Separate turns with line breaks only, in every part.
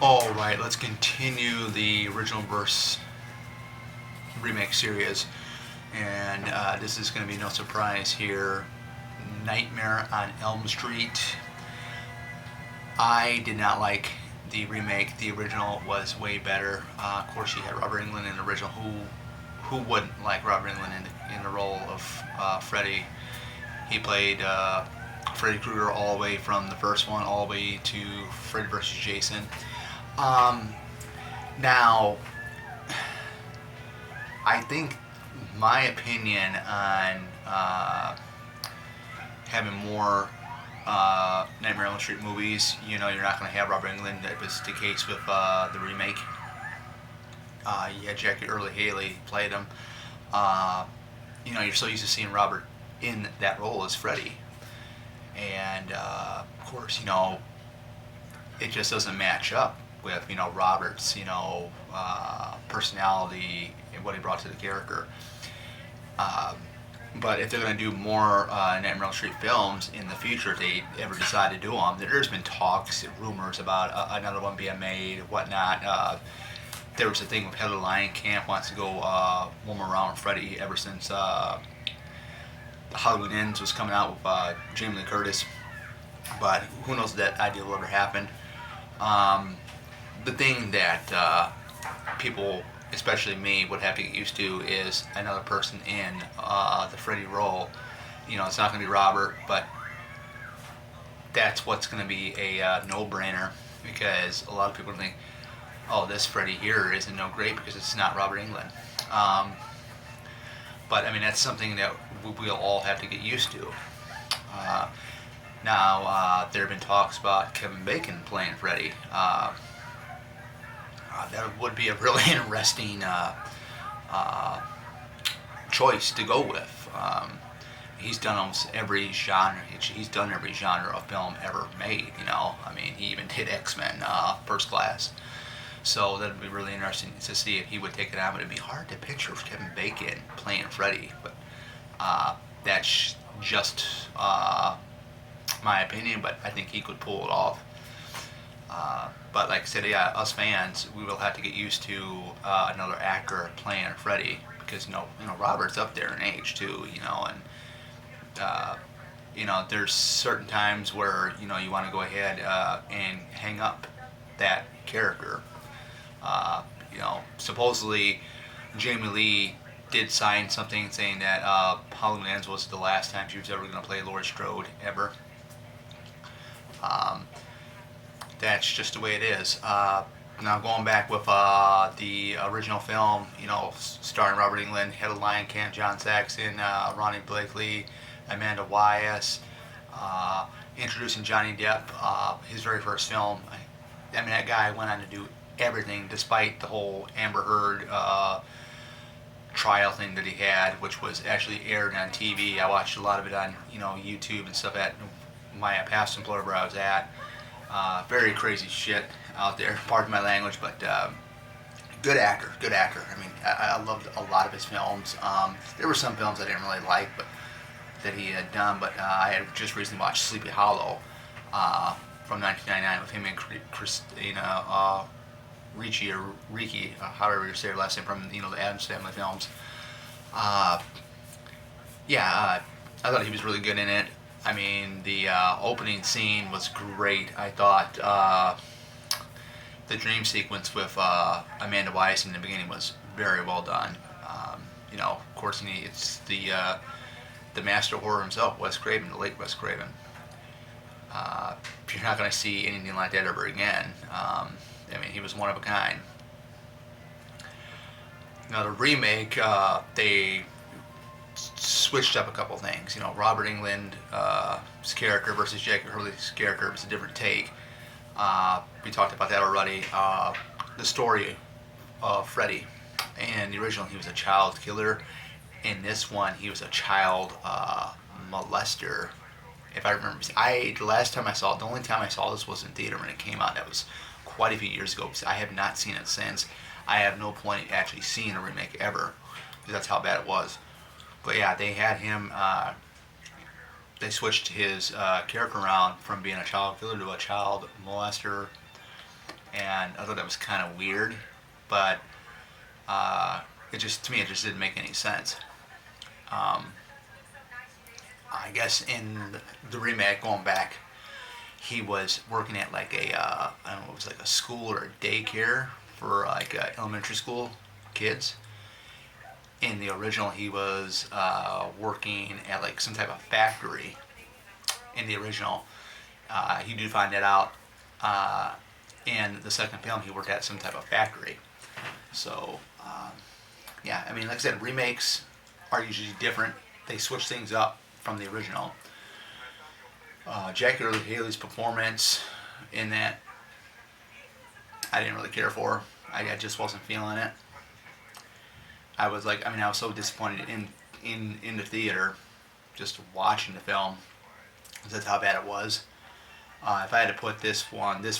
All right, let's continue the original verse remake series, and this is going to be no surprise here. Nightmare on Elm Street. I did not like the remake. The original was way better. Of course, you had Robert Englund in the original. Who wouldn't like Robert Englund in the role of Freddy? He played Freddy Krueger all the way from the first one all the way to Freddy vs. Jason. Now, I think my opinion on having more Nightmare on Elm Street movies, you're not going to have Robert Englund. That was the case with the remake. You had Jackie Earle Haley played him. You're so used to seeing Robert in that role as Freddy. And, of course, it just doesn't match up with, Robert's, personality and what he brought to the character. But if they're going to do more Nightmare on Elm Street films in the future, if they ever decide to do them, there's been talks, rumors about another one being made, whatnot. There was a thing with Heather Langenkamp wants to go one more round with Freddy ever since Halloween Ends was coming out with Jamie Lee Curtis. But who knows if that idea will ever happen. The thing that people, especially me, would have to get used to is another person in the Freddy role. It's not going to be Robert, but that's what's going to be a no-brainer, because a lot of people think, oh, this Freddy here isn't no great because it's not Robert Englund. But that's something that we'll all have to get used to. Now, there have been talks about Kevin Bacon playing Freddy. That would be a really interesting choice to go with. He's done almost every genre. He's done every genre of film ever made. He even did X-Men First Class. So that'd be really interesting to see if he would take it on. But it'd be hard to picture Kevin Bacon playing Freddy. But that's just my opinion. But I think he could pull it off. But like I said, yeah, us fans, we will have to get used to another actor playing Freddy, because Robert's up there in age too, and there's certain times where you want to go ahead and hang up that character. Supposedly Jamie Lee did sign something saying that Halloween Ends was the last time she was ever going to play Laurie Strode ever. That's just the way it is. Now going back with the original film, starring Robert Englund, Heather Langenkamp, John Saxon, Ronnie Blakely, Amanda Wyeth, introducing Johnny Depp, his very first film. That guy went on to do everything, despite the whole Amber Heard trial thing that he had, which was actually aired on TV. I watched a lot of it on YouTube and stuff at my past employer where I was at. Very crazy shit out there, pardon my language, but good actor. I loved a lot of his films. There were some films I didn't really like, but that he had done, but I had just recently watched Sleepy Hollow from 1999 with him and Christina Ricci, or Ricci, however you say her last name, from the Addams Family films. I thought he was really good in it. The opening scene was great. I thought the dream sequence with Amanda Wyeth in the beginning was very well done. Of course, it's the master of horror himself, Wes Craven, the late Wes Craven. You're not going to see anything like that ever again. He was one of a kind. Now, the remake, they switched up a couple things. Robert Englund's character versus Jackie Hurley's character was a different take. We talked about that already. The story of Freddy. In the original, he was a child killer. In this one, he was a child molester. If I remember, the last time I saw it, the only time I saw this was in theater when it came out. That was quite a few years ago, because I have not seen it since. I have no point in actually seeing a remake ever, because that's how bad it was. But yeah, they had him, they switched his character around from being a child killer to a child molester. and I thought that was kind of weird, but it just, to me, it just didn't make any sense. Um, I guess in the remake, going back, he was working at like a I don't know, it was like a school or a daycare for like elementary school kids. In the original, he was working at like some type of factory. In the original, he did find that out. In the second film, he worked at some type of factory. So, yeah, I mean, like I said, remakes are usually different. They switch things up from the original. Jackie Earle Haley's performance in that, I didn't really care for. I just wasn't feeling it. I was like, I mean, I was so disappointed in the theater, just watching the film. That's how bad it was. If I had to put this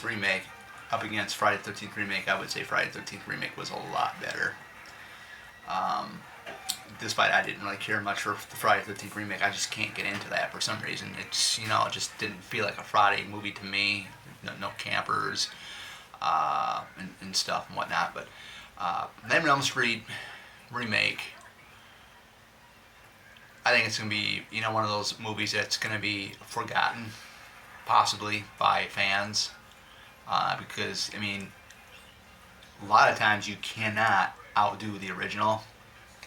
remake, up against Friday the 13th remake, I would say Friday the 13th remake was a lot better. Despite I didn't really care much for the Friday the 13th remake, I just can't get into that for some reason. It's, it just didn't feel like a Friday movie to me. No campers and stuff and whatnot. But Nightmare on Elm Street remake, I think it's going to be, one of those movies that's going to be forgotten, possibly, by fans. Because, I mean, a lot of times you cannot outdo the original.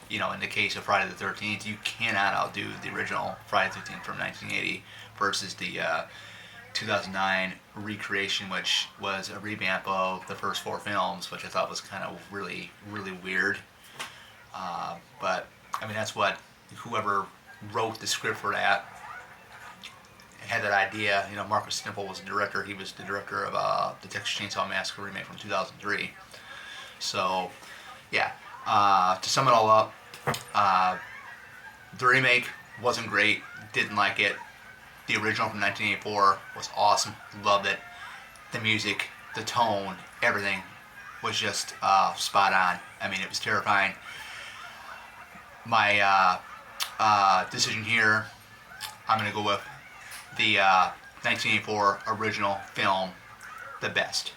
In the case of Friday the 13th, you cannot outdo the original Friday the 13th from 1980 versus the 2009 recreation, which was a revamp of the first four films, which I thought was kind of really, really weird. But, I mean, that's what whoever wrote the script for that had that idea. Marcus Stimple was the director. He was the director of the Texas Chainsaw Massacre remake from 2003. So, yeah. To sum it all up, the remake wasn't great. Didn't like it. The original from 1984 was awesome. Loved it. The music, the tone, everything was just spot on. I mean, it was terrifying. My decision here, I'm going to go with the 1984 original film the best.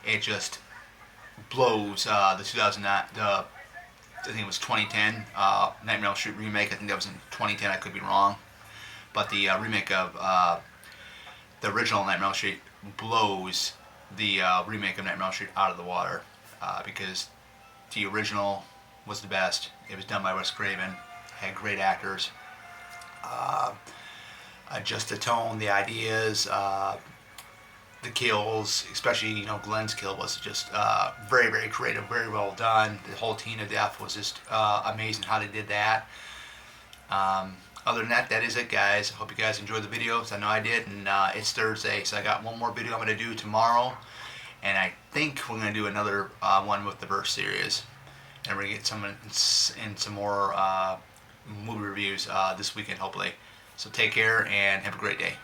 It just blows the 2009, I think it was 2010 Nightmare on Elm Street remake. I think that was in 2010. I could be wrong, but the remake of the original Nightmare on Elm Street blows the remake of Nightmare on Elm Street out of the water because the original was the best. It was done by Wes Craven. Had great actors. Just the tone, the ideas, the kills, especially Glenn's kill was just very, very creative, very well done. The whole Tina death was just amazing how they did that. Other than that, that is it, guys. I hope you guys enjoyed the videos. I know I did, and it's Thursday, so I got one more video I'm going to do tomorrow, and I think we're going to do another one with the Verse series, and we're going to get some more movie reviews this weekend, hopefully. So take care and have a great day.